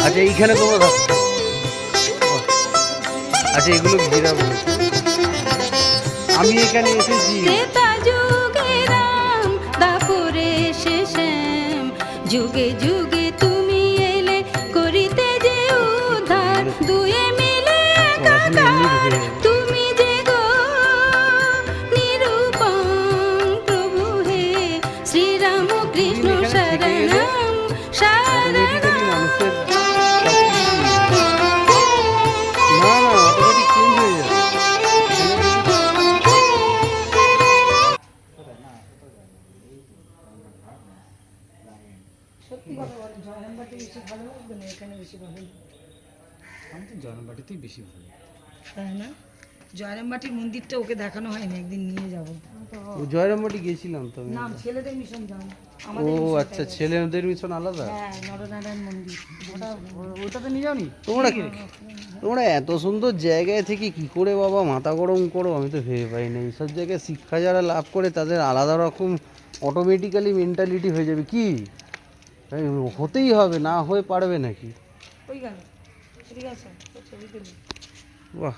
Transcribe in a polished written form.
আচ্ছা এইখানে তোমরা থাকো। আচ্ছা এগুলো ঘিরা বলছে আমি এখানে এসেছি যুগে যুগে তুমি এলে করিতে যে উদ্ধার দুয়ে মিলে একাকার তুমি যে গো নিরূপম প্রভু হে শ্রীরাম কৃষ্ণ শরণম শরণম। মানুষের না না অটোমেটিক চেঞ্জ হয়ে যাবে। সত্যি কথা বলো, জয়রামবাটি বেশি ভালো লাগবে না এখানে বেশি ভালো লাগবে? আমি তো জয়রামবাটিতেই বেশি ভালো। তাই না? জয়রামবাটির মন্দিরটা ওকে দেখানো হয়নি, একদিন নিয়ে যাবো। ও জয়রামবাটি গেছিলাম তো আমি। না, ছেলেদের মিশন যাও। ও আচ্ছা ছেলেদের মিশন আলাদা। হ্যাঁ, নরনারায়ণ মন্দির। ওটাতে নিয়ে যাওনি তোমরা তোমরা এত সুন্দর জায়গায় থেকে কি করে বাবা মাথা গরম করো আমি তো ভেবে পাই না। এইসব জায়গায় শিক্ষা যারা লাভ করে তাদের আলাদা রকম অটোমেটিক্যালি মেন্টালিটি হয়ে যাবে কি হতেই হবে না হয়ে পারবে নাকি। ওই গেল, ঠিক আছে, ছবি তুলি। বাহ